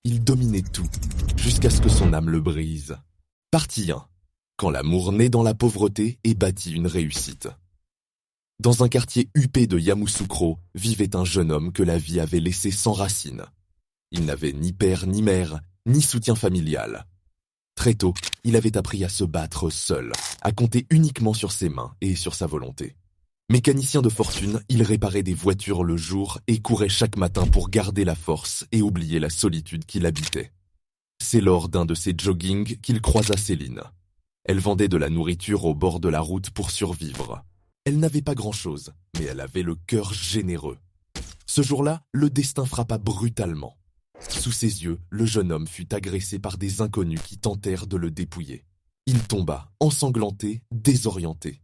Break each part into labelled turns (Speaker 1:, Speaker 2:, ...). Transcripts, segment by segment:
Speaker 1: Il dominait tout, jusqu'à ce que son âme le brise. Partie 1. Quand l'amour naît dans la pauvreté et bâtit une réussite. Dans un quartier huppé de Yamoussoukro vivait un jeune homme que la vie avait laissé sans racines. Il n'avait ni père ni mère, ni soutien familial. Très tôt, il avait appris à se battre seul, à compter uniquement sur ses mains et sur sa volonté. Mécanicien de fortune, il réparait des voitures le jour et courait chaque matin pour garder la force et oublier la solitude qui l'habitait. C'est lors d'un de ses joggings qu'il croisa Céline. Elle vendait de la nourriture au bord de la route pour survivre. Elle n'avait pas grand-chose, mais elle avait le cœur généreux. Ce jour-là, le destin frappa brutalement. Sous ses yeux, le jeune homme fut agressé par des inconnus qui tentèrent de le dépouiller. Il tomba, ensanglanté, désorienté.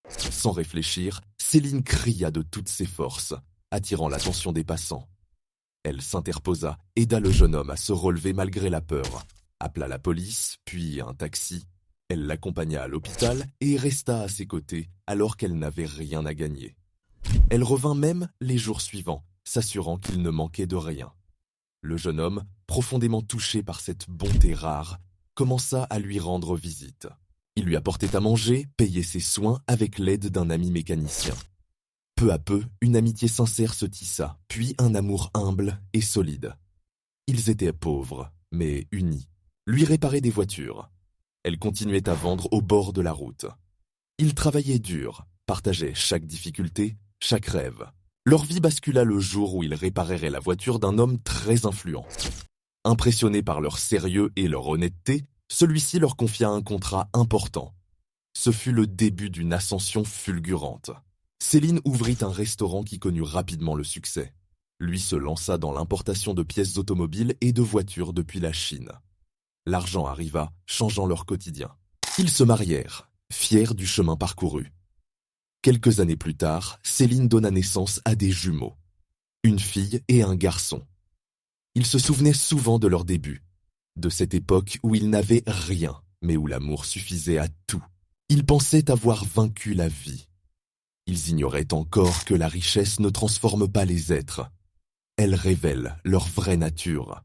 Speaker 1: Sans réfléchir, Céline cria de toutes ses forces, attirant l'attention des passants. Elle s'interposa, aida le jeune homme à se relever malgré la peur, appela la police, puis un taxi. Elle l'accompagna à l'hôpital et resta à ses côtés alors qu'elle n'avait rien à gagner. Elle revint même les jours suivants, s'assurant qu'il ne manquait de rien. Le jeune homme, profondément touché par cette bonté rare, commença à lui rendre visite. Il lui apportait à manger, payait ses soins avec l'aide d'un ami mécanicien. Peu à peu, une amitié sincère se tissa, puis un amour humble et solide. Ils étaient pauvres, mais unis. Lui réparait des voitures. Elle continuait à vendre au bord de la route. Ils travaillaient dur, partageaient chaque difficulté, chaque rêve. Leur vie bascula le jour où ils répareraient la voiture d'un homme très influent. Impressionné par leur sérieux et leur honnêteté, celui-ci leur confia un contrat important. Ce fut le début d'une ascension fulgurante. Céline ouvrit un restaurant qui connut rapidement le succès. Lui se lança dans l'importation de pièces automobiles et de voitures depuis la Chine. L'argent arriva, changeant leur quotidien. Ils se marièrent, fiers du chemin parcouru. Quelques années plus tard, Céline donna naissance à des jumeaux, une fille et un garçon. Ils se souvenaient souvent de leur début, de cette époque où ils n'avaient rien, mais où l'amour suffisait à tout. Ils pensaient avoir vaincu la vie. Ils ignoraient encore que la richesse ne transforme pas les êtres. Elle révèle leur vraie nature.